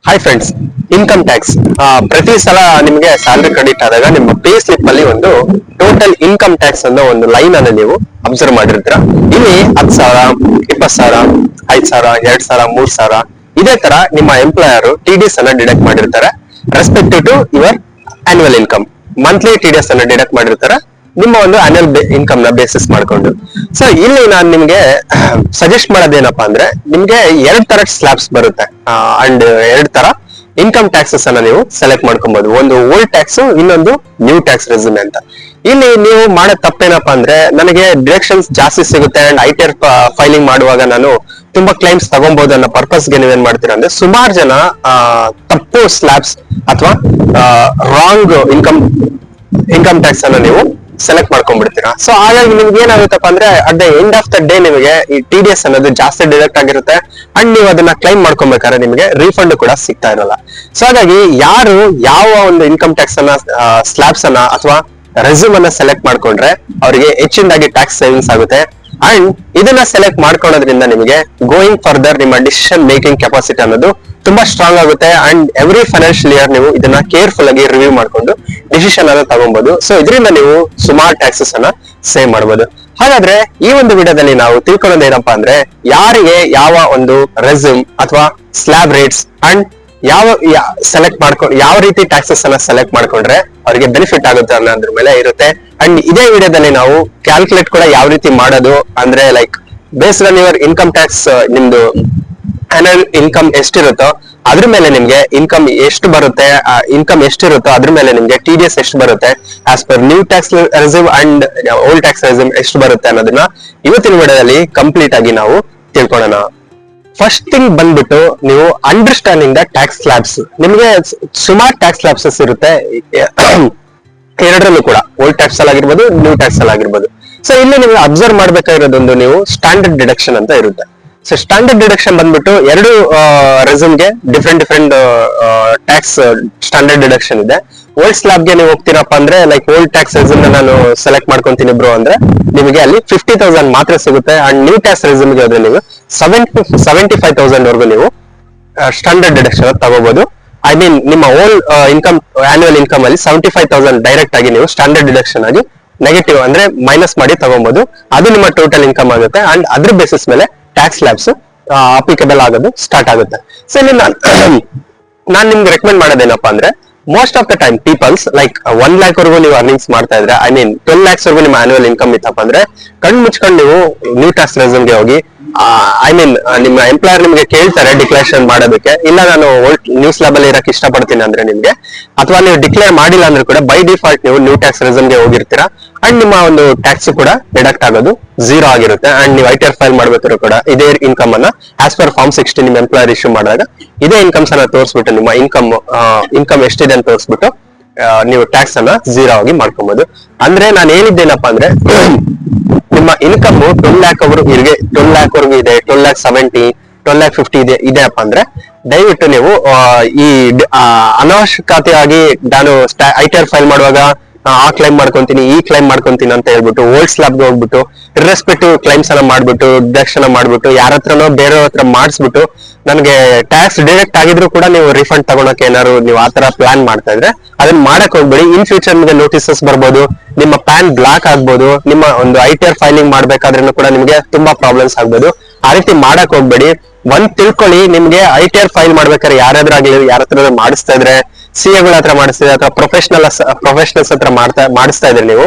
Hi friends, income tax ಪ್ರತಿ ಸಲ ನಿಮಗೆ ಸ್ಯಾಲರಿ ಕ್ರೆಡಿಟ್ ಆದಾಗ ನಿಮ್ಮ ಪೇ ಸ್ಲಿಪ್ ಅಲ್ಲಿ ಒಂದು ಟೋಟಲ್ ಇನ್ಕಮ್ ಟ್ಯಾಕ್ಸ್ ಅನ್ನೋ ಒಂದು ಲೈನ್ ಅನ್ನು ನೀವು ಅಬ್ಸರ್ವ್ ಮಾಡಿರ್ತೀರ. ಇಲ್ಲಿ 10,000, 20,000, 5,000, 2,000, 3,000 ಇದೇ ತರ ನಿಮ್ಮ ಎಂಪ್ಲಾಯರ್ ಟಿಡಿಎಸ್ ಅನ್ನ ಡಿಡಕ್ಟ್ ಮಾಡಿರ್ತಾರೆ respective to your annual income. Monthly TDS ಅನ್ನ ಡಿಡಕ್ಟ್ ಮಾಡಿರ್ತಾರೆ ನಿಮ್ಮ ಒಂದು ಆನ್ಯುವಲ್ ಇನ್ಕಮ್ ನ ಬೇಸಿಸ್ ಮಾಡ್ಕೊಂಡು. ಸೊ ಇಲ್ಲಿ ನಾನು ನಿಮ್ಗೆ ಸಜೆಸ್ಟ್ ಮಾಡೋದೇನಪ್ಪಾ ಅಂದ್ರೆ, ನಿಮ್ಗೆ ಎರಡ್ ತರ ಸ್ಲಾಬ್ಸ್ ಬರುತ್ತೆ ಅಂಡ್ ಎರಡ್ ತರ ಇನ್ಕಮ್ ಟ್ಯಾಕ್ಸಸ್ ಅನ್ನ ನೀವು ಸೆಲೆಕ್ಟ್ ಮಾಡ್ಕೊಬಹುದು. ಒಂದು ಓಲ್ಡ್ ಟ್ಯಾಕ್ಸ್, ಇನ್ನೊಂದು ನ್ಯೂ ಟ್ಯಾಕ್ಸ್ ರೆಸ್ಯೂಮೆ ಅಂತ. ಇಲ್ಲಿ ನೀವು ಮಾಡೋ ತಪ್ಪೇನಪ್ಪಾ ಅಂದ್ರೆ, ನನಗೆ ಡಿಡಕ್ಷನ್ಸ್ ಜಾಸ್ತಿ ಸಿಗುತ್ತೆ ಅಂಡ್ ಐಟಿಆರ್ ಫೈಲಿಂಗ್ ಮಾಡುವಾಗ ನಾನು ತುಂಬಾ ಕ್ಲೈಮ್ಸ್ ತಗೊಬಹುದು ಅನ್ನೋ ಪರ್ಪಸ್ಗೆ ನೀವೇನ್ ಮಾಡ್ತೀರಾ ಅಂದ್ರೆ, ಸುಮಾರು ಜನ ತಪ್ಪು ಸ್ಲಾಬ್ಸ್ ಅಥವಾ ರಾಂಗ್ ಇನ್ಕಮ್ ಟ್ಯಾಕ್ಸ್ ಅನ್ನ ನೀವು ಸೆಲೆಕ್ಟ್ ಮಾಡ್ಕೊಂಡ್ಬಿಡ್ತೀರಾ. ಸೊ ಹಾಗಾಗಿ ನಿಮ್ಗೆ ಏನಾಗುತ್ತಪ್ಪ ಅಂದ್ರೆ, at the end of the day ನಿಮಗೆ ಈ ಟಿಡಿಎಸ್ ಅನ್ನೋದು ಜಾಸ್ತಿ ಡಿಡಕ್ಟ್ ಆಗಿರುತ್ತೆ ಅಂಡ್ ನೀವು ಅದನ್ನ ಕ್ಲೈಮ್ ಮಾಡ್ಕೊಬೇಕಾದ್ರೆ ನಿಮಗೆ ರೀಫಂಡ್ ಕೂಡ ಸಿಗ್ತಾ ಇರಲ್ಲ. ಸೊ ಹಾಗಾಗಿ ಯಾರು ಯಾವ ಒಂದು ಇನ್ಕಮ್ ಟ್ಯಾಕ್ಸ್ ಅನ್ನ ಸ್ಲಾಬ್ಸ್ ಅನ್ನ ಅಥವಾ ರೆಸ್ಯೂಮ್ ಅನ್ನ ಸೆಲೆಕ್ಟ್ ಮಾಡ್ಕೊಂಡ್ರೆ ಅವರಿಗೆ ಹೆಚ್ಚಿನದಾಗಿ ಟ್ಯಾಕ್ಸ್ ಸೇವಿಂಗ್ಸ್ ಆಗುತ್ತೆ ಅಂಡ್ ಇದನ್ನ ಸೆಲೆಕ್ಟ್ ಮಾಡ್ಕೊಳ್ಳೋದ್ರಿಂದ ನಿಮಗೆ ಗೋಯಿಂಗ್ ಫರ್ದರ್ ನಿಮ್ಮ ಡಿಸಿಷನ್ ಮೇಕಿಂಗ್ ಕೆಪಾಸಿಟಿ ಅನ್ನೋದು ತುಂಬಾ ಸ್ಟ್ರಾಂಗ್ ಆಗುತ್ತೆ ಅಂಡ್ ಎವ್ರಿ ಫೈನಾನ್ಷಿಯಲ್ ಇಯರ್ ನೀವು ಇದನ್ನ ಕೇರ್ಫುಲ್ ಆಗಿ ರಿವ್ಯೂ ಮಾಡ್ಕೊಂಡು ಡಿಸಿಷನ್ ಅನ್ನ ತಗೊಬಹುದು. ಸೊ ಇದರಿಂದ ನೀವು ಸುಮಾರು ಟ್ಯಾಕ್ಸಸ್ ಅನ್ನ ಸೇವ್ ಮಾಡಬಹುದು. ಹಾಗಾದ್ರೆ ಈ ಒಂದು ವಿಡಿಯೋದಲ್ಲಿ ನಾವು ತಿಳ್ಕೊಳ್ಳೋದು ಏನಪ್ಪಾ ಅಂದ್ರೆ, ಯಾರಿಗೆ ಯಾವ ಒಂದು ರೆಸ್ಯೂಮ್ ಅಥವಾ ಸ್ಲಾಬ್ ರೇಟ್ಸ್ ಅಂಡ್ ಯಾವ ರೀತಿ ಟ್ಯಾಕ್ಸಸ್ ಅನ್ನ ಸೆಲೆಕ್ಟ್ ಮಾಡ್ಕೊಂಡ್ರೆ ಅವರಿಗೆ ಬೆನಿಫಿಟ್ ಆಗುತ್ತೆ ಅನ್ನೋದ್ರ ಮೇಲೆ ಇರುತ್ತೆ. ಅಂಡ್ ಇದೇ ವಿಡಿಯೋದಲ್ಲಿ ನಾವು ಕ್ಯಾಲ್ಕುಲೇಟ್ ಕೂಡ ಯಾವ ರೀತಿ ಮಾಡೋದು ಅಂದ್ರೆ, like based on your income tax, ನಿಮ್ದು ಆನ್ಯುವಲ್ ಇನ್ಕಮ್ ಎಷ್ಟಿರುತ್ತೋ ಅದ್ರ ಮೇಲೆ ನಿಮ್ಗೆ ಇನ್ಕಮ್ ಎಷ್ಟು ಬರುತ್ತೆ, ಇನ್ಕಮ್ ಎಷ್ಟಿರುತ್ತೋ ಅದ್ರ ಮೇಲೆ ನಿಮ್ಗೆ ಟಿಡಿಎಸ್ ಎಷ್ಟು ಬರುತ್ತೆ as per new tax resume and old tax resume ಎಷ್ಟು ಬರುತ್ತೆ ಅನ್ನೋದನ್ನ ಇವತ್ತಿನ ವಿಡಿಯೋದಲ್ಲಿ ಕಂಪ್ಲೀಟ್ ಆಗಿ ನಾವು ತಿಳ್ಕೊಳ್ಳೋಣ. ಫಸ್ಟ್ ಥಿಂಗ್ ಬಂದ್ಬಿಟ್ಟು, ನೀವು ಅಂಡರ್ಸ್ಟ್ಯಾಂಡಿಂಗ್ ದ ಟ್ಯಾಕ್ಸ್ ಸ್ಲಾಬ್ಸ್. ನಿಮ್ಗೆ ಸುಮಾರು ಟ್ಯಾಕ್ಸ್ ಸ್ಲಾಬ್ಸಸ್ ಇರುತ್ತೆ ಎರಡರಲ್ಲೂ ಕೂಡ, ಓಲ್ಡ್ ಟ್ಯಾಕ್ಸ್ ಅಲ್ಲಿ ಆಗಿರ್ಬೋದು, ನ್ಯೂ ಟ್ಯಾಕ್ಸ್ ಅಲ್ಲಿ ಆಗಿರ್ಬೋದು. ಸೊ ಇಲ್ಲಿ ನೀವು ಅಬ್ಸರ್ವ್ ಮಾಡ್ಬೇಕಾಗಿರೋದೊಂದು, ನೀವು ಸ್ಟ್ಯಾಂಡರ್ಡ್ ಡಿಡಕ್ಷನ್ ಅಂತ ಇರುತ್ತೆ. ಸೊ ಸ್ಟ್ಯಾಂಡರ್ಡ್ ಡಿಡಕ್ಷನ್ ಬಂದ್ಬಿಟ್ಟು ಎರಡು ರೆಸ್ಯೂಮ್ಗೆ ಡಿಫ್ರೆಂಟ್ ಟ್ಯಾಕ್ಸ್ ಸ್ಟ್ಯಾಂಡರ್ಡ್ ಡಿಡಕ್ಷನ್ ಇದೆ. ಓಲ್ಡ್ ಸ್ಲಾಬ್ಗೆ ನೀವು ಹೋಗ್ತೀರಪ್ಪ ಅಂದ್ರೆ, ಲೈಕ್ ಓಲ್ಡ್ ಟ್ಯಾಕ್ಸ್ ರೆಸ್ಯೂಮ್ ನಾನು ಸೆಲೆಕ್ಟ್ ಮಾಡ್ಕೊಂತೀನಿ ಬ್ರೋ ಅಂದ್ರೆ ನಿಮಗೆ ಅಲ್ಲಿ 50,000 ಮಾತ್ರ ಸಿಗುತ್ತೆ. ಅಂಡ್ ನ್ಯೂ ಟ್ಯಾಕ್ಸ್ ರೆಸ್ಯೂಮ್ಗೆ ಹೋದ್ರೆ ನೀವು 75,000 ವರ್ಗು ನೀವು ಸ್ಟ್ಯಾಂಡರ್ಡ್ ಡಿಡಕ್ಷನ್ ತಗೋಬಹುದು. ಐ ಮೀನ್ ನಿಮ್ಮ ಓಲ್ಡ್ ಇನ್ಕಮ್ ಆನ್ಯುವಲ್ ಇನ್ಕಮ್ ಅಲ್ಲಿ 75,000 ಡೈರೆಕ್ಟ್ ಆಗಿ ನೀವು ಸ್ಟ್ಯಾಂಡರ್ಡ್ ಡಿಡಕ್ಷನ್ ಆಗಿ ನೆಗೆಟಿವ್ ಅಂದ್ರೆ ಮೈನಸ್ ಮಾಡಿ ತಗೋಬಹುದು. ಅದು ನಿಮ್ಮ ಟೋಟಲ್ ಇನ್ಕಮ್ ಆಗುತ್ತೆ ಅಂಡ್ ಅದ್ರ ಬೇಸಿಸ್ ಮೇಲೆ ಟ್ಯಾಕ್ಸ್ ಸ್ಲಾಬ್ಸ್ ಅಪ್ಲಿಕಬಲ್ ಆಗೋದು ಸ್ಟಾರ್ಟ್ ಆಗುತ್ತೆ. ಸೊ ಇಲ್ಲಿ ನಾನು ನಿಮ್ಗೆ ರೆಕಮೆಂಡ್ ಮಾಡೋದೇನಪ್ಪಾ ಅಂದ್ರೆ, most of the time peoples like 1 lakh ವರೆಗೂ ನೀವು ಅರ್ನಿಂಗ್ಸ್ ಮಾಡ್ತಾ ಇದ್ರೆ, ಐ ಮೀನ್ 12 lakhs ವರೆಗೂ ನಿಮ್ಮ ಆನ್ಯುವಲ್ ಇನ್ಕಮ್ ಇತ್ತಪ್ಪ ಅಂದ್ರೆ, ಕಣ್ಣು ಮುಚ್ಕೊಂಡು ನೀವು ನ್ಯೂ ಟ್ಯಾಕ್ಸ್ ರೆಸ್ಯೂಮ್ಗೆ ಹೋಗಿ, ಐ ಮೀನ್ ನಿಮ್ಮ ಎಂಪ್ಲಾಯರ್ ನಿಮ್ಗೆ ಕೇಳ್ತಾರೆ ಡಿಕ್ಲೇರೇಷನ್ ಮಾಡೋದಕ್ಕೆ, ಇಲ್ಲ ನಾನು ಓಲ್ಡ್ ನ್ಯೂ ಸ್ಲಾಬ್ ಅಲ್ಲಿ ಇರಕ್ಕೆ ಇಷ್ಟಪಡ್ತೀನಿ ಅಂದ್ರೆ ನಿಮ್ಗೆ, ಅಥವಾ ನೀವು ಡಿಕ್ಲೇರ್ ಮಾಡಿಲ್ಲ ಅಂದ್ರೆ ಕೂಡ ಬೈ ಡಿಫಾಲ್ಟ್ ನೀವು ನ್ಯೂ ಟ್ಯಾಕ್ಸ್ ರೆಸ್ಯೂಮ್ಗೆ ಹೋಗಿರ್ತೀರಾ ಅಂಡ್ ನಿಮ್ಮ ಒಂದು ಟ್ಯಾಕ್ಸ್ ಕೂಡ ಡಿಡಕ್ಟ್ ಆಗೋದು 0 ಆಗಿರುತ್ತೆ. ಅಂಡ್ ನೀವು ಐಟಿಆರ್ ಫೈಲ್ ಮಾಡ್ಬೇಕಾದ್ರೂ ಕೂಡ ಇದೇ ಇನ್ಕಮ್ ಅನ್ನ ಆಸ್ ಪರ್ ಫಾರ್ಮ್ 60 ನಿಮ್ಮ ಎಂಪ್ಲಾಯರ್ ಇಶ್ಯೂ ಮಾಡಿದಾಗ ಇದೇ ಇನ್ಕಮ್ಸ್ ಅನ್ನ ತೋರಿಸ್ಬಿಟ್ಟು, ನಿಮ್ಮ ಇನ್ಕಮ್ ಎಷ್ಟಿದೆ ಅಂತ ತೋರಿಸ್ಬಿಟ್ಟು ನೀವು ಟ್ಯಾಕ್ಸ್ ಅನ್ನ 0 ಆಗಿ ಮಾಡ್ಕೊಬಹುದು. ಅಂದ್ರೆ ನಾನು ಹೇಳಿದ್ದೇನಪ್ಪಾ ಅಂದ್ರೆ, ನಿಮ್ಮ ಇನ್ಕಮ್ 12 lakh ವರೆಗೂ ಇದೆ, 12,70,000, 12,50,000 ಇದೆ ಅಪ್ಪ ಅಂದ್ರೆ ದಯವಿಟ್ಟು ನೀವು ಈ ಅನಾವಶ್ಯಕತೆಯಾಗಿ ನಾನು ಐಟಿಆರ್ ಫೈಲ್ ಮಾಡುವಾಗ ಆ ಕ್ಲೈಮ್ ಮಾಡ್ಕೊಂತೀನಿ, ಈ ಕ್ಲೈಮ್ ಮಾಡ್ಕೊಂತೀನಿ ಅಂತ ಹೇಳ್ಬಿಟ್ಟು ಓಲ್ಡ್ ಸ್ಲಾಬ್ಗೆ ಹೋಗ್ಬಿಟ್ಟು ಇರ್ರೆಸ್ಪೆಕ್ಟಿವ್ ಕ್ಲೈಮ್ಸ್ ಅನ್ನ ಮಾಡ್ಬಿಟ್ಟು ಡಿಡಕ್ಷನ್ ಮಾಡ್ಬಿಟ್ಟು ಯಾರ ಹತ್ರನೋ ಬೇರೆಯವ್ರ ಹತ್ರ ಮಾಡಿಸ್ಬಿಟ್ಟು ನನಗೆ ಟ್ಯಾಕ್ಸ್ ಡೈರೆಕ್ಟ್ ಆಗಿದ್ರು ಕೂಡ ನೀವು ರಿಫಂಡ್ ತಗೊಳಕ್ಕೆ ಏನಾದ್ರು ನೀವು ಆತರ ಪ್ಲಾನ್ ಮಾಡ್ತಾ ಇದ್ರೆ ಅದನ್ನ ಮಾಡಕ್ ಹೋಗ್ಬೇಡಿ. ಇನ್ ಫ್ಯೂಚರ್ ನಿಮಗೆ ನೋಟಿಸಸ್ ಬರ್ಬೋದು, ನಿಮ್ಮ ಪ್ಯಾನ್ ಬ್ಲಾಕ್ ಆಗ್ಬೋದು, ನಿಮ್ಮ ಒಂದು ಐಟಿಆರ್ ಫೈಲಿಂಗ್ ಮಾಡ್ಬೇಕಾದ್ರೂ ಕೂಡ ನಿಮ್ಗೆ ತುಂಬಾ ಪ್ರಾಬ್ಲಮ್ಸ್ ಆಗ್ಬೋದು. ಆ ರೀತಿ ಮಾಡಕ್ ಹೋಗ್ಬೇಡಿ. ಒಂದ್ ತಿಳ್ಕೊಳ್ಳಿ, ನಿಮ್ಗೆ ಐಟಿಆರ್ ಫೈಲ್ ಮಾಡ್ಬೇಕಾದ್ರೆ ಯಾರಾದ್ರೂ ಆಗ್ಲಿ ಯಾರ ಹತ್ರ ಮಾಡಿಸ್ತಾ ಇದ್ರೆ, ಸಿಎಗಳ ಹತ್ರ ಮಾಡಿಸ್ತಿದ್ರೆ ಅಥವಾ ಪ್ರೊಫೆಷನಲ್ಸ್ ಹತ್ರ ಮಾಡಿಸ್ತಾ ಇದ್ರೆ, ನೀವು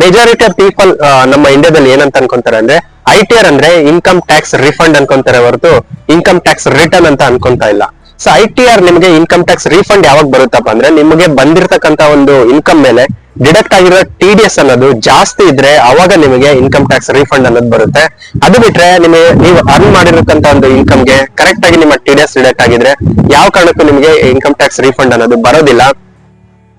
ಮೆಜಾರಿಟಿ ಆಫ್ ಪೀಪಲ್ ನಮ್ಮ ಇಂಡಿಯಾದಲ್ಲಿ ಏನಂತ ಅನ್ಕೊಂತಾರೆ ಅಂದ್ರೆ, ಐಟಿಆರ್ ಅಂದ್ರೆ ಇನ್ಕಮ್ ಟ್ಯಾಕ್ಸ್ ರಿಫಂಡ್ ಅನ್ಕೊಂತಾರೆ ಹೊರತು ಇನ್ಕಮ್ ಟ್ಯಾಕ್ಸ್ ರಿಟರ್ನ್ ಅಂತ ಅನ್ಕೊಂತಾ ಇಲ್ಲ. ಸೊ ಐಟಿಆರ್ ನಿಮಗೆ ಇನ್ಕಮ್ ಟ್ಯಾಕ್ಸ್ ರಿಫಂಡ್ ಯಾವಾಗ ಬರುತ್ತಪ್ಪ ಅಂದ್ರೆ, ನಿಮಗೆ ಬಂದಿರತಕ್ಕಂತ ಒಂದು ಇನ್ಕಮ್ ಮೇಲೆ ಡಿಡಕ್ಟ್ ಆಗಿರೋ ಟಿಡಿಎಸ್ ಅನ್ನೋದು ಜಾಸ್ತಿ ಇದ್ರೆ ಅವಾಗ ನಿಮಗೆ ಇನ್ಕಮ್ ಟ್ಯಾಕ್ಸ್ ರಿಫಂಡ್ ಅನ್ನೋದು ಬರುತ್ತೆ. ಅದು ಬಿಟ್ರೆ ನೀವು ಅರ್ನ್ ಮಾಡಿರತಕ್ಕಂತ ಒಂದು ಇನ್ಕಮ್ಗೆ ಕರೆಕ್ಟ್ ಆಗಿ ನಿಮ್ಮ ಟಿಡಿಎಸ್ ಡಿಡಕ್ಟ್ ಆಗಿದ್ರೆ ಯಾವ ಕಾರಣಕ್ಕೂ ನಿಮಗೆ ಇನ್ಕಮ್ ಟ್ಯಾಕ್ಸ್ ರಿಫಂಡ್ ಅನ್ನೋದು ಬರೋದಿಲ್ಲ.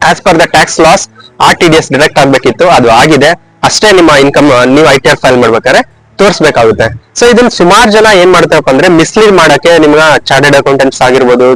As per the tax loss ಆ ಟಿಡಿಎಸ್ ಡಿಡಕ್ಟ್ ಆಗ್ಬೇಕಿತ್ತು, ಅದು ಆಗಿದೆ ಅಷ್ಟೇ. ನಿಮ್ಮ ಇನ್ಕಮ್ ನೀವು ಐಟಿಆರ್ ಫೈಲ್ ಮಾಡ್ಬೇಕಾದ್ರೆ ತೋರಿಸಬೇಕಾಗುತ್ತೆ. ಸೊ ಇದನ್ನ ಸುಮಾರು ಜನ ಏನ್ ಮಾಡ್ತಾರಪ್ಪ ಅಂದ್ರೆ, ಮಿಸ್ಲೀಡ್ ಮಾಡಕ್ಕೆ ನಿಮ್ಗ ಚಾರ್ಟೆಡ್ ಅಕೌಂಟೆಂಟ್ಸ್ ಆಗಿರ್ಬೋದು,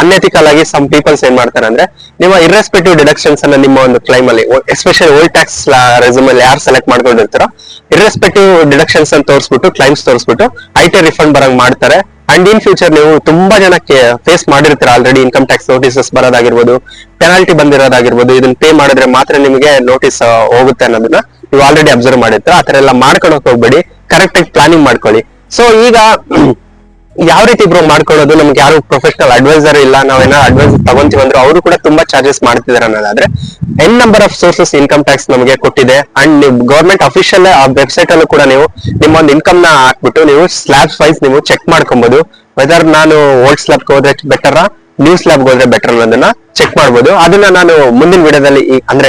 ಅನ್ಎಥಿಕಲ್ ಆಗಿ ಸಮ್ ಪೀಪಲ್ಸ್ ಏನ್ ಮಾಡ್ತಾರೆ ಅಂದ್ರೆ, ನಿಮ್ಮ ಇರ್ರೆಸ್ಪೆಕ್ಟಿವ್ ಡಿಡಕ್ಷನ್ಸ್ ಅನ್ನ ನಿಮ್ಮ ಒಂದು ಕ್ಲೈಮ್ ಅಲ್ಲಿ, ಎಸ್ಪೆಷಲಿ ಓಲ್ಡ್ ಟ್ಯಾಕ್ಸ್ ರೆಸ್ಯೂಮ್ ಅಲ್ಲಿ ಯಾರು ಸೆಲೆಕ್ಟ್ ಮಾಡ್ಕೊಂಡಿರ್ತಾರೋ ಇರ್ರೆಸ್ಪೆಕ್ಟಿವ್ ಡಿಡಕ್ಷನ್ಸ್ ಅಂತ ತೋರಿಸ್ಬಿಟ್ಟು ಕ್ಲೈಮ್ಸ್ ತೋರಿಸ್ಬಿಟ್ಟು ಐಟಿಆರ್ ರಿಫಂಡ್ ಬರಂಗ್ ಮಾಡ್ತಾರೆ. ಅಂಡ್ ಇನ್ ಫ್ಯೂಚರ್ ನೀವು ತುಂಬಾ ಜನಕ್ಕೆ ಫೇಸ್ ಮಾಡಿರ್ತೀರ ಆಲ್ರೆಡಿ, ಇನ್ಕಮ್ ಟ್ಯಾಕ್ಸ್ ನೋಟಿಸಸ್ ಬರೋದಾಗಿರ್ಬೋದು, ಪೆನಾಲ್ಟಿ ಬಂದಿರೋದಾಗಿರ್ಬೋದು, ಇದನ್ನ ಪೇ ಮಾಡಿದ್ರೆ ಮಾತ್ರ ನಿಮಗೆ ನೋಟಿಸ್ ಹೋಗುತ್ತೆ ಅನ್ನೋದನ್ನ ನೀವು ಆಲ್ರೆಡಿ ಅಬ್ಸರ್ವ್ ಮಾಡಿರ್ತೀರ. ಆತರ ಎಲ್ಲ ಮಾಡ್ಕೊಳಕ್ ಹೋಗ್ಬೇಡಿ, ಕರೆಕ್ಟ್ ಆಗಿ ಪ್ಲಾನಿಂಗ್ ಮಾಡ್ಕೊಳ್ಳಿ. ಸೊ ಈಗ ಯಾವ ರೀತಿ ಬ್ರೋ ಮಾಡ್ಕೊಳ್ಳೋದು, ನಮ್ಗೆ ಯಾರು ಪ್ರೊಫೆಷನಲ್ ಅಡ್ವೈಸರ್ ಇಲ್ಲ, ನಾವೇನೋ ಅಡ್ವೈಸ್ ತಗೊಂತೀವಿ ಅಂದ್ರೆ ಅವರು ಕೂಡ ತುಂಬಾ ಚಾರ್ಜಸ್ ಮಾಡ್ತಿದಾರೆ ಅನ್ನೋದಾದ್ರೆ, N number of sources income tax ನಮಗೆ ಕೊಟ್ಟಿದೆ. ಅಂಡ್ ನೀವು ಗೌರ್ಮೆಂಟ್ ಅಫಿಷಿಯಲ್ ಆ ವೆಬ್ಸೈಟ್ ಅಲ್ಲೂ ಕೂಡ ನೀವು ನಿಮ್ಮ ಒಂದು ಇನ್ಕಮ್ ನ ಹಾಕ್ಬಿಟ್ಟು ನೀವು ಸ್ಲಾಬ್ಸ್ ವೈಸ್ ನೀವು ಚೆಕ್ ಮಾಡ್ಕೊಬಹುದು. ವೆದರ್ ನಾನು ಓಲ್ಡ್ ಸ್ಲಾಬ್ ಹೋದ್ರೆ ಬೆಟರ್, ನ್ಯೂ ಸ್ಲಾಬ್ ಹೋದ್ರೆ ಬೆಟರ್ ಅನ್ನೋದನ್ನ ಚೆಕ್ ಮಾಡ್ಬೋದು. ಅದನ್ನ ನಾನು ಮುಂದಿನ ವಿಡಿಯೋದಲ್ಲಿ ಅಂದ್ರೆ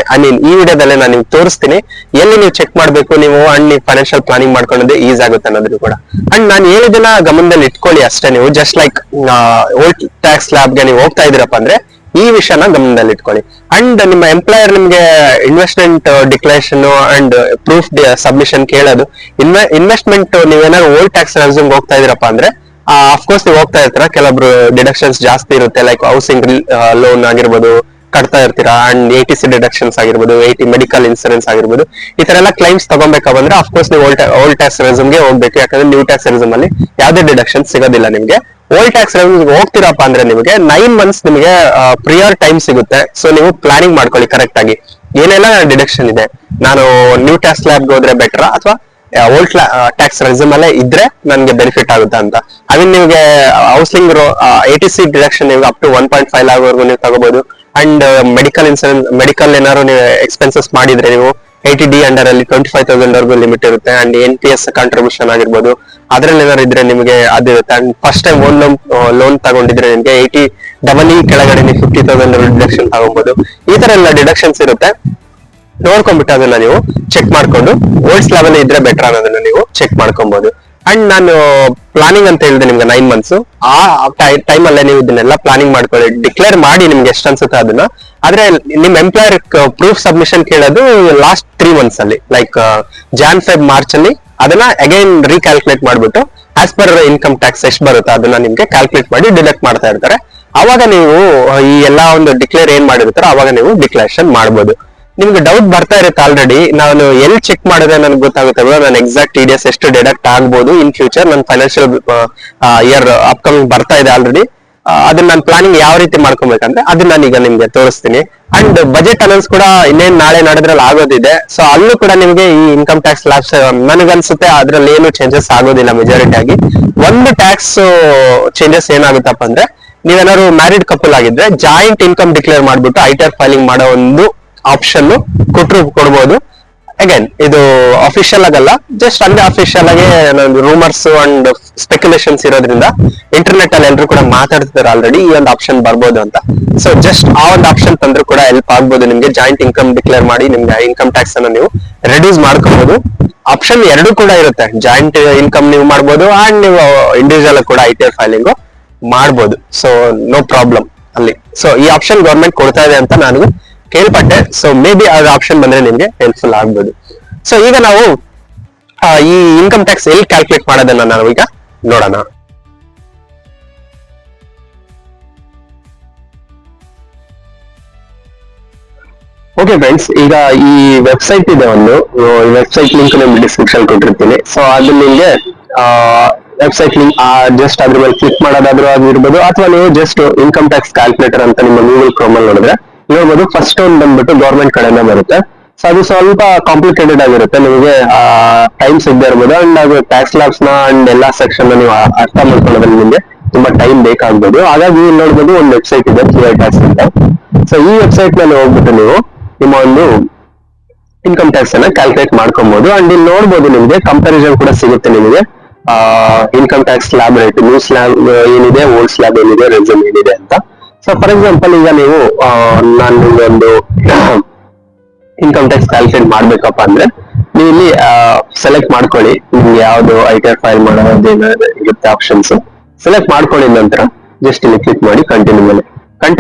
ಈ ವಿಡಿಯೋದಲ್ಲಿ ನಾನು ನಿಮ್ಗೆ ತೋರಿಸ್ತೀನಿ ಎಲ್ಲಿ ನೀವು ಚೆಕ್ ಮಾಡ್ಬೇಕು ನೀವು, ಅಂಡ್ ನೀವು ಫೈನಾನ್ಷಿಯಲ್ ಪ್ಲಾನಿಂಗ್ ಮಾಡ್ಕೊಳ್ಳೋದು ಈಸಿ ಆಗುತ್ತೆ ಅನ್ನೋದು ಕೂಡ. ಅಂಡ್ ನಾನು ಹೇಳಿದನ್ನ ಗಮನದಲ್ಲಿ ಇಟ್ಕೊಳ್ಳಿ ಅಷ್ಟೇ. ನೀವು ಜಸ್ಟ್ ಲೈಕ್ ಓಲ್ಡ್ ಟ್ಯಾಕ್ಸ್ ಲ್ಯಾಬ್ಗೆ ನೀವು ಹೋಗ್ತಾ ಇದೀರಪ್ಪ ಅಂದ್ರೆ ಈ ವಿಷಯನ ಗಮನದಲ್ಲಿ ಇಟ್ಕೊಳ್ಳಿ. ಅಂಡ್ ನಿಮ್ಮ ಎಂಪ್ಲಾಯರ್ ನಿಮ್ಗೆ investment declaration and proof submission ಕೇಳೋದು. ಇನ್ವೆಸ್ಟ್ಮೆಂಟ್ ನೀವೇನಾದ್ರು ಓಲ್ಡ್ ಟ್ಯಾಕ್ಸ್ ರೆಸ್ಯೂಮ್ ಹೋಗ್ತಾ ಇದೀರಪ್ಪ ಅಂದ್ರೆ ಅಫ್ಕೋರ್ಸ್ ನೀವು ಹೋಗ್ತಾ ಇರ್ತೀರಾ, ಕೆಲವೊಬ್ರು ಡಿಡಕ್ಷನ್ಸ್ ಜಾಸ್ತಿ ಇರುತ್ತೆ, ಲೈಕ್ ಹೌಸಿಂಗ್ ಲೋನ್ ಆಗಿರ್ಬೋದು ಕಟ್ತಾ ಇರ್ತೀರಾ, ಅಂಡ್ ATC ಡಿಡಕ್ಷನ್ಸ್ ಆಗಿರ್ಬೋದು, ಮೆಡಿಕಲ್ ಇನ್ಸೂರೆನ್ಸ್ ಆಗಿರ್ಬೋದು, ಈ ತರ ಎಲ್ಲ ಕ್ಲೈಮ್ಸ್ ತಗೊಬೇಕಂದ್ರೆ ಅಫ್ಕೋರ್ಸ್ ನೀವು ಓಲ್ಡ್ ಟ್ಯಾಕ್ಸ್ ರೆಸ್ಯೂಮ್ಗೆ ಹೋಗ್ಬೇಕು. ಯಾಕಂದ್ರೆ ನ್ಯೂ ಟ್ಯಾಕ್ಸ್ ರೆಸ್ಯೂಮ್ ಅಲ್ಲಿ ಯಾವ್ದೇ ಡಿಡಕ್ಷನ್ ಸಿಗೋದಿಲ್ಲ ನಿಮ್ಗೆ. ಓಲ್ಡ್ ಟ್ಯಾಕ್ಸ್ ರೆಸ್ಯೂಮ್ ಹೋಗ್ತೀರಪ್ಪ ಅಂದ್ರೆ ನಿಮಗೆ 9 months ನಿಮಗೆ ಪ್ರಿಯರ್ ಟೈಮ್ ಸಿಗುತ್ತೆ. ಸೊ ನೀವು ಪ್ಲಾನಿಂಗ್ ಮಾಡ್ಕೊಳ್ಳಿ ಕರೆಕ್ಟ್ ಆಗಿ ಏನೆಲ್ಲ ಡಿಡಕ್ಷನ್ ಇದೆ, ನಾನು ನ್ಯೂ ಟ್ಯಾಕ್ಸ್ ಲ್ಯಾಬ್ಗೆ ಹೋದ್ರೆ ಬೆಟರ್ ಅಥವಾ ಓಲ್ಡ್ ಟ್ಯಾಕ್ಸ್ ರೆಸ್ಯೂಮ್ ಅಲ್ಲೇ ಇದ್ರೆ ನನ್ಗೆ ಬೆನಿಫಿಟ್ ಆಗುತ್ತೆ ಅಂತ. ಅದನ್ನ ನಿಮ್ಗೆ ಹೌಸಿಂಗ್ ATC ಡಿಡಕ್ಷನ್ ನೀವು ಅಪ್ ಟು 1.5 lakh ವರೆಗೂ ನೀವು ತಗೋಬಹುದು. ಅಂಡ್ ಮೆಡಿಕಲ್ ಇನ್ಸೂರೆನ್ಸ್, ಮೆಡಿಕಲ್ ಏನಾದ್ರು ನೀವು ಎಕ್ಸ್ಪೆನ್ಸಸ್ ಮಾಡಿದ್ರೆ ನೀವು 80D ಅಂಡರ್ ಅಲ್ಲಿ 25,000 ವರೆಗೂ ಲಿಮಿಟ್ ಇರುತ್ತೆ. ಅಂಡ್ NPS ಕಾಂಟ್ರಿಬ್ಯೂಷನ್ ಆಗಿರ್ಬೋದು ಅದ್ರಲ್ಲಿ ಏನಾದ್ರು ಇದ್ರೆ ನಿಮಗೆ ಅದಿರುತ್ತೆ. ಅಂಡ್ ಫಸ್ಟ್ ಟೈಮ್ ಲೋನ್ ತಗೊಂಡಿದ್ರೆ ನಿಮ್ಗೆ 80EE ಕೆಳಗಡೆ ನೀವು 50,000 ಡಿಡಕ್ಷನ್ ತಗೋಬಹುದು. ಈ ತರ ಎಲ್ಲ ಡಿಡಕ್ಷನ್ಸ್ ಇರುತ್ತೆ. ನೋಡ್ಕೊಂಡ್ಬಿಟ್ಟು ಅದನ್ನ ನೀವು ಚೆಕ್ ಮಾಡ್ಕೊಂಡು ಓಲ್ಡ್ ಸ್ಲಾಬ್ ಅಲ್ಲಿ ಇದ್ರೆ ಬೆಟರ್ ಅನ್ನೋದನ್ನ ನೀವು ಚೆಕ್ ಮಾಡ್ಕೊಬಹುದು. ಅಂಡ್ ನಾನು ಪ್ಲಾನಿಂಗ್ ಅಂತ ಹೇಳಿದೆ ನಿಮ್ಗೆ 9 months, ಆ ಟೈಮ್ ಅಲ್ಲೇ ನೀವು ಇದನ್ನೆಲ್ಲ ಪ್ಲಾನಿಂಗ್ ಮಾಡ್ಕೊಳ್ಳಿ. ಡಿಕ್ಲೇರ್ ಮಾಡಿ ನಿಮ್ಗೆ ಎಷ್ಟು ಅನ್ಸುತ್ತೆ ಅದನ್ನ. ಆದ್ರೆ ನಿಮ್ ಎಂಪ್ಲಾಯರ್ ಪ್ರೂಫ್ ಸಬ್ಮಿಷನ್ ಕೇಳೋದು ಲಾಸ್ಟ್ 3 months ಅಲ್ಲಿ, ಲೈಕ್ Jan, Feb, March ಅಲ್ಲಿ ಅದನ್ನ ಅಗೈನ್ ರೀಕ್ಯಾಲ್ಕುಲೇಟ್ ಮಾಡ್ಬಿಟ್ಟು ಆಸ್ ಪರ್ ಇನ್ಕಮ್ ಟ್ಯಾಕ್ಸ್ ಎಷ್ಟು ಬರುತ್ತೆ ಅದನ್ನ ನಿಮ್ಗೆ ಕ್ಯಾಲ್ಕುಲೇಟ್ ಮಾಡಿ ಡಿಡಕ್ಟ್ ಮಾಡ್ತಾ ಇರ್ತಾರೆ. ಅವಾಗ ನೀವು ಈ ಎಲ್ಲಾ ಒಂದು ಡಿಕ್ಲೇರ್ ಏನ್ ಮಾಡಿರ್ತಾರೋ ಅವಾಗ ನೀವು ಡಿಕ್ಲರೇಷನ್ ಮಾಡ್ಬೋದು. ನಿಮ್ಗೆ ಡೌಟ್ ಬರ್ತಾ ಇರುತ್ತೆ ಆಲ್ರೆಡಿ, ನಾನು ಎಲ್ಲಿ ಚೆಕ್ ಮಾಡಿದ್ರೆ ನನ್ಗೆ ಗೊತ್ತಾಗುತ್ತೆ ನಾನು ಎಕ್ಸಾಕ್ಟ್ TDS ಎಷ್ಟು ಡಿಡಕ್ಟ್ ಆಗ್ಬೋದು ಇನ್ ಫ್ಯೂಚರ್, ನನ್ನ ಫೈನಾನ್ಷಿಯಲ್ ಇಯರ್ ಅಪ್ಕಮಿಂಗ್ ಬರ್ತಾ ಇದೆ ಆಲ್ರೆಡಿ. ಅದನ್ನ ನಾನು ಪ್ಲಾನಿಂಗ್ ಯಾವ ರೀತಿ ಮಾಡ್ಕೊಬೇಕಂದ್ರೆ ಅದನ್ನ ನಾನೀಗ ನಿಮ್ಗೆ ತೋರಿಸ್ತೀನಿ. ಅಂಡ್ ಬಜೆಟ್ ಅನೌನ್ಸ್ ಕೂಡ ಇನ್ನೇನ್ ನಾಳೆ ನಾಡಿದ್ರಲ್ಲಿ ಆಗೋದಿದೆ. ಸೊ ಅಲ್ಲೂ ಕೂಡ ನಿಮ್ಗೆ ಈ ಇನ್ಕಮ್ ಟ್ಯಾಕ್ಸ್ ಲ್ಯಾಬ್ಸ್ ನನಗನ್ಸುತ್ತೆ ಅದ್ರಲ್ಲಿ ಏನು ಚೇಂಜಸ್ ಆಗೋದಿಲ್ಲ. ಮೆಜಾರಿಟಿ ಆಗಿ ಒಂದು ಟ್ಯಾಕ್ಸ್ ಚೇಂಜಸ್ ಏನಾಗುತ್ತಪ್ಪ ಅಂದ್ರೆ, ನೀವೇನಾದ್ರು ಮ್ಯಾರಿಡ್ ಕಪಲ್ ಆಗಿದ್ರೆ ಜಾಯಿಂಟ್ ಇನ್ಕಮ್ ಡಿಕ್ಲೇರ್ ಮಾಡ್ಬಿಟ್ಟು ITR ಫೈಲಿಂಗ್ ಮಾಡೋ ಒಂದು ಆಪ್ಷನ್ ಕೊಡ್ಬೋದು. ಅಗೇನ್ ಇದು ಅಫಿಷಿಯಲ್ ಆಗಲ್ಲ, ಜಸ್ಟ್ ಅಂದ್ರೆ ಅಫಿಷಿಯಲ್ ಆಗಿ ರೂಮರ್ಸ್ ಅಂಡ್ ಸ್ಪೆಕ್ಯುಲೇಷನ್ಸ್ ಇರೋದ್ರಿಂದ ಇಂಟರ್ನೆಟ್ ಅಲ್ಲಿ ಎಲ್ಲರೂ ಕೂಡ ಮಾತಾಡ್ತಿದ್ದಾರೆ ಆಲ್ರೆಡಿ ಈ ಒಂದು ಆಪ್ಷನ್ ಬರ್ಬೋದು ಅಂತ. ಸೊ ಜಸ್ಟ್ ಆ ಒಂದು ಆಪ್ಷನ್ ತಂದ್ರೂ ಕೂಡ ಹೆಲ್ಪ್ ಆಗ್ಬೋದು ನಿಮ್ಗೆ. ಜಾಯಿಂಟ್ ಇನ್ಕಮ್ ಡಿಕ್ಲೇರ್ ಮಾಡಿ ನಿಮ್ಗೆ ಇನ್ಕಮ್ ಟ್ಯಾಕ್ಸ್ ಅನ್ನು ನೀವು ರೆಡ್ಯೂಸ್ ಮಾಡ್ಕೋಬಹುದು. ಆಪ್ಷನ್ ಎರಡು ಕೂಡ ಇರುತ್ತೆ, ಜಾಯಿಂಟ್ ಇನ್ಕಮ್ ನೀವು ಮಾಡ್ಬೋದು ಅಂಡ್ ನೀವು ಇಂಡಿವಿಜುವಲ್ ಕೂಡ ITR ಫೈಲಿಂಗ್ ಮಾಡ್ಬೋದು. ಸೊ ನೋ ಪ್ರಾಬ್ಲಮ್ ಅಲ್ಲಿ. ಸೊ ಈ ಆಪ್ಷನ್ ಗೌರ್ಮೆಂಟ್ ಕೊಡ್ತಾ ಇದೆ ಅಂತ ನಾನು ಕೇಳ್ಪಟ್ಟೆ. ಸೊ ಮೇ ಬಿ ಅದು ಆಪ್ಷನ್ ಬಂದ್ರೆ ನಿಮ್ಗೆ ಹೆಲ್ಪ್ಫುಲ್ ಆಗ್ಬೋದು. ಸೊ ಈಗ ನಾವು ಈ ಇನ್ಕಮ್ ಟ್ಯಾಕ್ಸ್ ಎಲ್ಲಿ ಕ್ಯಾಲ್ಕುಲೇಟ್ ಮಾಡೋದನ್ನ ನಾವು ಈಗ ನೋಡೋಣ. ಓಕೆ ಫ್ರೆಂಡ್ಸ್, ಈಗ ಈ ವೆಬ್ಸೈಟ್ ಇದೆ ಒಂದು, ವೆಬ್ಸೈಟ್ ಲಿಂಕ್ ನಿಮ್ಗೆ ಡಿಸ್ಕ್ರಿಪ್ಷನ್ ಕೊಟ್ಟಿರ್ತೀನಿ. ಸೊ ಅದು ನಿಮ್ಗೆ ವೆಬ್ಸೈಟ್ ಲಿಂಕ್ ಜಸ್ಟ್ ಅದ್ರ ಮೇಲೆ ಕ್ಲಿಕ್ ಮಾಡೋದಾದ್ರೂ ಆಗಿರ್ಬೋದು, ಅಥವಾ ನೀವು ಜಸ್ಟ್ ಇನ್ಕಮ್ ಟ್ಯಾಕ್ಸ್ ಕ್ಯಾಲ್ಕುಲೇಟರ್ ಅಂತ ನಿಮ್ಮ ಗೂಗಲ್ ಕ್ರೋಮ್ ಅಲ್ಲಿ ನೋಡಿದ್ರೆ ನೋಡ್ಬೋದು. ಫಸ್ಟ್ ಒಂದು ಬಂದ್ಬಿಟ್ಟು ಗೌರ್ಮೆಂಟ್ ಕಡೆಯಿಂದ ಬರುತ್ತೆ. ಸೊ ಅದು ಸ್ವಲ್ಪ ಕಾಂಪ್ಲಿಕೇಟೆಡ್ ಆಗಿರುತ್ತೆ, ನಿಮಗೆ ಟೈಮ್ ಸಿಗದೆ ಇರ್ಬೋದು. ಅಂಡ್ ಅದು ಟ್ಯಾಕ್ಸ್ ಲ್ಯಾಬ್ಸ್ ನ ಅಂಡ್ ಎಲ್ಲಾ ಸೆಕ್ಷನ್ ನೀವು ಅರ್ಥ ಮಾಡ್ಕೊಳ್ಳೋದ್ರಲ್ಲಿ ನಿಮಗೆ ತುಂಬಾ ಟೈಮ್ ಬೇಕಾಗ್ಬೋದು. ಹಾಗಾಗಿ ನೋಡ್ಬೋದು ಒಂದು ವೆಬ್ಸೈಟ್ ಇದೆ CI ಟ್ಯಾಕ್ಸ್ ಅಂತ. ಸೊ ಈ ವೆಬ್ಸೈಟ್ ನಲ್ಲಿ ಹೋಗ್ಬಿಟ್ಟು ನೀವು ನಿಮ್ಮ ಒಂದು ಇನ್ಕಮ್ ಟ್ಯಾಕ್ಸ್ ಅನ್ನ ಕ್ಯಾಲ್ಕುಲೇಟ್ ಮಾಡ್ಕೊಬಹುದು. ಅಂಡ್ ಇಲ್ಲಿ ನೋಡ್ಬೋದು ನಿಮ್ಗೆ ಕಂಪ್ಯಾರಿಸನ್ ಕೂಡ ಸಿಗುತ್ತೆ ನಿಮಗೆ. Income tax slab rate, new slab ಏನಿದೆ, ಓಲ್ಡ್ ಸ್ಲ್ಯಾಬ್ ಏನಿದೆ, ರೆಸ್ಯೂಮ್ ಏನಿದೆ ಅಂತ. ಸೊ ಫಾರ್ ಎಕ್ಸಾಂಪಲ್ ಈಗ ನೀವು ನಾನು ಒಂದು ಇನ್ಕಮ್ ಟ್ಯಾಕ್ಸ್ ಕ್ಯಾಲ್ಕುಲೇಟ್ ಮಾಡ್ಬೇಕಪ್ಪ ಅಂದ್ರೆ ನೀವು ಇಲ್ಲಿ ಸೆಲೆಕ್ಟ್ ಮಾಡ್ಕೊಳ್ಳಿ, ನಿಮ್ಗೆ ಯಾವ್ದು ITR ಫೈಲ್ ಮಾಡೋದು ಇರುತ್ತೆ ಆಪ್ಷನ್ಸ್ ಸೆಲೆಕ್ಟ್ ಮಾಡ್ಕೊಳ್ಳಿ. ನಂತರ ಜಸ್ಟ್ ಇಲ್ಲಿ ಕ್ಲಿಕ್ ಮಾಡಿ ಕಂಟಿನ್ಯೂ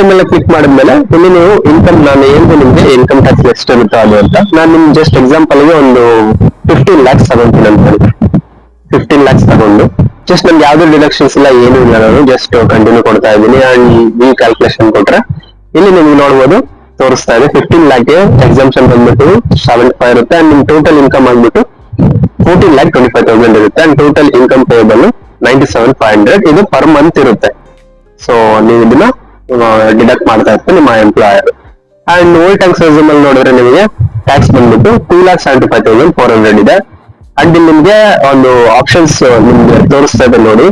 ಮೇಲೆ ಕ್ಲಿಕ್ ಮಾಡಿದ್ಮೇಲೆ ಇಲ್ಲಿ ನೀವು ಇನ್ಕಮ್, ನಾನು ಏನು ನಿಮ್ಗೆ ಇನ್ಕಮ್ ಟ್ಯಾಕ್ಸ್ ಎಷ್ಟು ಇರುತ್ತೋ ಅದು ಅಂತ ನಾನು ನಿಮ್ಗೆ ಜಸ್ಟ್ ಎಕ್ಸಾಂಪಲ್ ಗೆ ಒಂದು 15 lakhs ತಗೊಂತೀನಿ ಅಂತ. 15 lakhs ತಗೊಂಡು ಜಸ್ಟ್ ನಮ್ಗೆ ಯಾವ್ದು ಡಿಡಕ್ಷನ್ಸ್ ಇಲ್ಲ, ಏನು ಇಲ್ಲ, ನಾನು ಜಸ್ಟ್ ಕಂಟಿನ್ಯೂ ಕೊಡ್ತಾ ಇದ್ದೀನಿ. ಅಂಡ್ ಈ ಕ್ಯಾಲ್ಕುಲೇಷನ್ ಕೊಟ್ರೆ ಇಲ್ಲಿ ನಿಮ್ಗೆ ನೋಡ್ಬೋದು ತೋರಿಸ್ತಾ ಇದೆ 15 lakh ಎಕ್ಸಾಮ್ಷನ್ ಬಂದ್ಬಿಟ್ಟು 75 ಇರುತ್ತೆ. ಅಂಡ್ ನಿಮ್ ಟೋಟಲ್ ಇನ್ಕಮ್ ಆಗ್ಬಿಟ್ಟು 14,25,000 ಇರುತ್ತೆ. ಅಂಡ್ ಟೋಟಲ್ ಇನ್ಕಮ್ ಪೇಬಲ್ 97,500 ಇದು ಪರ್ ಮಂತ್ ಇರುತ್ತೆ. ಸೊ ನೀವು ಇದನ್ನ ಡಿಡಕ್ಟ್ ಮಾಡ್ತಾ ಇರ್ತೀವಿ ನಿಮ್ಮ employer. And old tax resume ಅಲ್ಲಿ ನೋಡಿದ್ರೆ ನಿಮಗೆ ಟ್ಯಾಕ್ಸ್ ಬಂದ್ಬಿಟ್ಟು 2,75,400 ಇದೆ. ಅಂಡ್ ಇಲ್ಲಿ ನಿಮ್ಗೆ ಒಂದು ಆಪ್ಷನ್ಸ್ ನಿಮ್ಗೆ ತೋರಿಸ್ತಾ ಇದೆ ನೋಡಿ.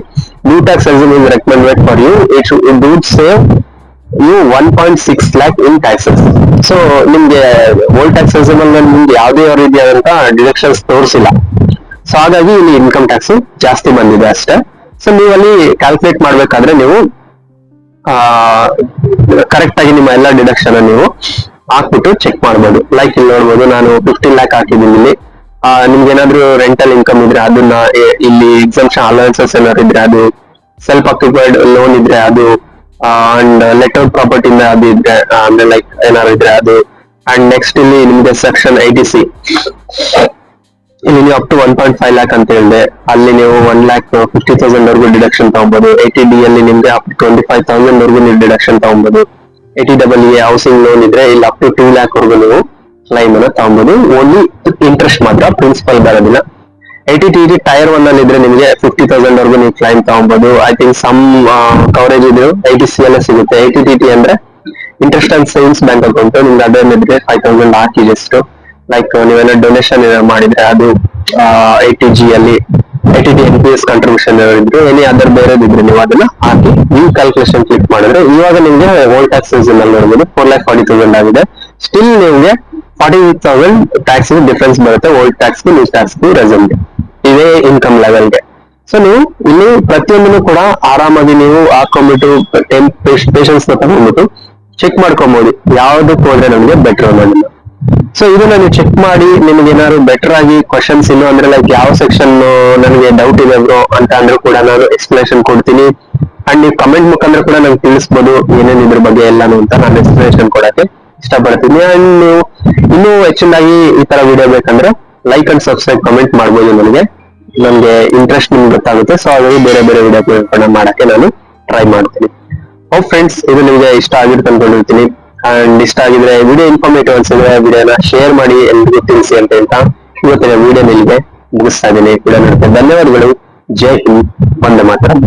New tax resume is recommended for you, it would save you 1.6 lakh in taxes. So ನಿಮ್ಗೆ ಓಲ್ಡ್ ಟ್ಯಾಕ್ಸ್ ರೆಸ್ಯೂಮ್ ಅಲ್ಲಿ ನಿಮ್ಗೆ ಯಾವುದೇ ರೀತಿಯಾದಂತ ಡಿಡಕ್ಷನ್ಸ್ ತೋರಿಸಿಲ್ಲ. ಸೊ ಹಾಗಾಗಿ ಇಲ್ಲಿ ಇನ್ಕಮ್ ಟ್ಯಾಕ್ಸ್ ಜಾಸ್ತಿ ಬಂದಿದೆ ಅಷ್ಟೇ. ಸೊ ನೀವು ಅಲ್ಲಿ ಕ್ಯಾಲ್ಕುಲೇಟ್ ಮಾಡ್ಬೇಕಾದ್ರೆ ನೀವು ಕರೆಕ್ಟ್ ಆಗಿ ನಿಮ್ಮ ಎಲ್ಲ ಡಿಡಕ್ಷನ್ ನೀವು ಹಾಕ್ಬಿಟ್ಟು ಚೆಕ್ ಮಾಡ್ಬೋದು. ಲೈಕ್ ಇಲ್ಲಿ ನೋಡ್ಬೋದು, ನಾನು 15 lakh ಹಾಕಿದ್ದೀನಿ ಇಲ್ಲಿ. ನಿಮ್ಗೆ ಏನಾದ್ರು ರೆಂಟಲ್ ಇನ್ಕಮ್ ಇದ್ರೆ ಅದನ್ನ, ಇಲ್ಲಿ ಎಕ್ಸಂಪ್ಷನ್ ಅಲವೆನ್ಸಸ್ ಏನಾದ್ರು ಇದ್ರೆ ಅದು, ಸೆಲ್ಫ್ ಆಕ್ಯುಪೈಡ್ ಲೋನ್ ಇದ್ರೆ ಅದು, ಅಂಡ್ ಲೆಟರ್ ಪ್ರಾಪರ್ಟಿ ಇಂದ ಅದು ಇದ್ರೆ ಅಂದ್ರೆ ಲೈಕ್ ಏನಾದ್ರು ಇದ್ರೆ ಅದು. ಅಂಡ್ ನೆಕ್ಸ್ಟ್ ಇಲ್ಲಿ ನಿಮ್ಗೆ ಸೆಕ್ಷನ್ 80C, ಇಲ್ಲಿ ನೀವು ಅಪ್ ಟು 1.5 lakh ಅಂತ ಹೇಳಿದೆ, ಅಲ್ಲಿ ನೀವು 1,50,000 ವರೆಗೂ ಡಿಡಕ್ಷನ್ ತಗೊಬಹುದು. 80D ಅಲ್ಲಿ ನಿಮ್ಗೆ ಅಪ್ ಟು 25,000 ವರೆಗೂ ನೀವು ಡಿಡಕ್ಷನ್ ತಗೊಬಹುದು. 80EE ಹೌಸಿಂಗ್ ಲೋನ್ ಇದ್ರೆ ಇಲ್ಲಿ ಅಪ್ ಟು 2 lakh ವರೆಗೂ ನೀವು ಕ್ಲೈಮ್ ಅನ್ನ ತಗೊಬಹುದು. ಓನ್ಲಿ ಇಂಟ್ರೆಸ್ಟ್ ಮಾತ್ರ, ಪ್ರಿನ್ಸಿಪಲ್ ಬರೋದಿಲ್ಲ. 80TD ಟೈರ್ 1 ಅಲ್ಲಿ ಇದ್ರೆ ನಿಮಗೆ 50,000 ವರೆಗೂ ನೀವು ಕ್ಲೈಮ್ ತಗೊಬಹುದು. ಐ ಥಿಂಕ್ ಸಮ್ ಕವರೇಜ್ ಇದು 80C ಅಲ್ಲೇ ಸಿಗುತ್ತೆ. 80TT ಅಂದ್ರೆ interest and savings bank account, ನಿಮ್ಗೆ ಅದನ್ನಿದ್ರೆ 5,000 ಹಾಕಿ ಜಸ್ಟ್ ಲೈಕ್ ನೀವೇನೋ ಡೊನೇಷನ್ ಮಾಡಿದ್ರೆ ಅದು 80G ಅಲ್ಲಿ 80D NPS ಕಾಂಟ್ರಿಬ್ಯೂಷನ್ ಇದ್ರು, ಎನಿ ಅದರ್ ಬೇರೆದಿದ್ರೆ ನೀವು ಅದನ್ನ ಹಾಕಿ ನೀವು ಕ್ಯಾಲ್ಕುಲೇಷನ್ ಕ್ಲಿಕ್ ಮಾಡಿದ್ರೆ ಇವಾಗ ನಿಮ್ಗೆ ಓಲ್ಡ್ ಟ್ಯಾಕ್ಸ್ ರೆಸ್ಯೂಮ್ ಅಲ್ಲಿ ನೋಡ್ಬೋದು 4,40,000 ಆಗಿದೆ. ಸ್ಟಿಲ್ ನಿಮ್ಗೆ 40,000 ಟ್ಯಾಕ್ಸ್ ಡಿಫರೆನ್ಸ್ ಬರುತ್ತೆ ಓಲ್ಡ್ ಟ್ಯಾಕ್ಸ್ ನ್ಯೂ ಟ್ಯಾಕ್ಸ್ ರೆಸ್ಯೂಮ್ಗೆ, ಇದೇ ಇನ್ಕಮ್ ಲೆವೆಲ್ಗೆ. ಸೊ ನೀವು ಇಲ್ಲಿ ಪ್ರತಿಯೊಂದನ್ನು ಕೂಡ ಆರಾಮಾಗಿ ನೀವು ಹಾಕೊಂಡ್ಬಿಟ್ಟು ಪೇಷನ್ಸ್ ತಗೊಂಡ್ಬಿಟ್ಟು ಚೆಕ್ ಮಾಡ್ಕೊಬಹುದು ಯಾವ್ದಕ್ಕೆ ಹೋದ್ರೆ ನಮ್ಗೆ ಬೆಟರ್ ಅನ್ನೋದನ್ನ. ಸೊ ಇದನ್ನ ನೀವು ಚೆಕ್ ಮಾಡಿ ನಿಮ್ಗೆ ಏನಾದ್ರು ಬೆಟರ್ ಆಗಿ ಕ್ವಶನ್ಸ್ ಇನ್ನು ಅಂದ್ರೆ ಲೈಕ್ ಯಾವ ಸೆಕ್ಷನ್ ನನಗೆ ಡೌಟ್ ಇದೆ ಬ್ರೋ ಅಂತ ಅಂದ್ರೆ ಕೂಡ ನಾನು ಎಕ್ಸ್ಪ್ಲನೇಷನ್ ಕೊಡ್ತೀನಿ. ಅಂಡ್ ನೀವು ಕಮೆಂಟ್ ಮುಖಾಂತರ ಕೂಡ ನಂಗೆ ತಿಳಿಸ್ಬೋದು ಏನೇನ್ ಇದ್ರ ಬಗ್ಗೆ ಎಲ್ಲಾನು ಅಂತ ನಾನು ಎಕ್ಸ್ಪ್ಲನೇಷನ್ ಕೊಡಕ್ಕೆ ಇಷ್ಟಪಡ್ತೀನಿ. ಅಂಡ್ ನೀವು ಇನ್ನೂ ಹೆಚ್ಚಿನಾಗಿ ಈ ತರ ವಿಡಿಯೋ ಬೇಕಂದ್ರೆ ಲೈಕ್ ಅಂಡ್ ಸಬ್ಸ್ಕ್ರೈಬ್ ಕಮೆಂಟ್ ಮಾಡ್ಬೋದು, ನನ್ಗೆ ಇಂಟ್ರೆಸ್ಟ್ ನಿಮ್ಗೆ ಗೊತ್ತಾಗುತ್ತೆ. ಸೊ ಹಾಗಾಗಿ ಬೇರೆ ಬೇರೆ ವಿಡಿಯೋ ಮಾಡಕ್ಕೆ ನಾನು ಟ್ರೈ ಮಾಡ್ತೀನಿ. ಫ್ರೆಂಡ್ಸ್, ಇದು ನಿಮ್ಗೆ ಇಷ್ಟ ಆಗಿರುತ್ತೆ ಅನ್ಕೊಂಡಿರ್ತೀನಿ. ಅಂಡ್ ಇಷ್ಟ ಆಗಿದ್ರೆ ವಿಡಿಯೋ ಇನ್ಫಾರ್ಮೇಟಿವ್ ಅನ್ಸಿದ್ರೆ ವಿಡಿಯೋನ ಶೇರ್ ಮಾಡಿ ಎಲ್ರಿಗೂ ತಿಳಿಸಿ ಅಂತ ಹೇಳ್ತಾ ಇವತ್ತಿನ ವಿಡಿಯೋ ನಿಮಗೆ ಮುಗಿಸ್ತಾ ಇದ್ದೀನಿ. ವಿಡಿಯೋ ನೋಡ್ತೀನಿ. ಧನ್ಯವಾದಗಳು. ಜೈ ಹಿಂದ್, ವಂದೇ ಮಾತರಂ.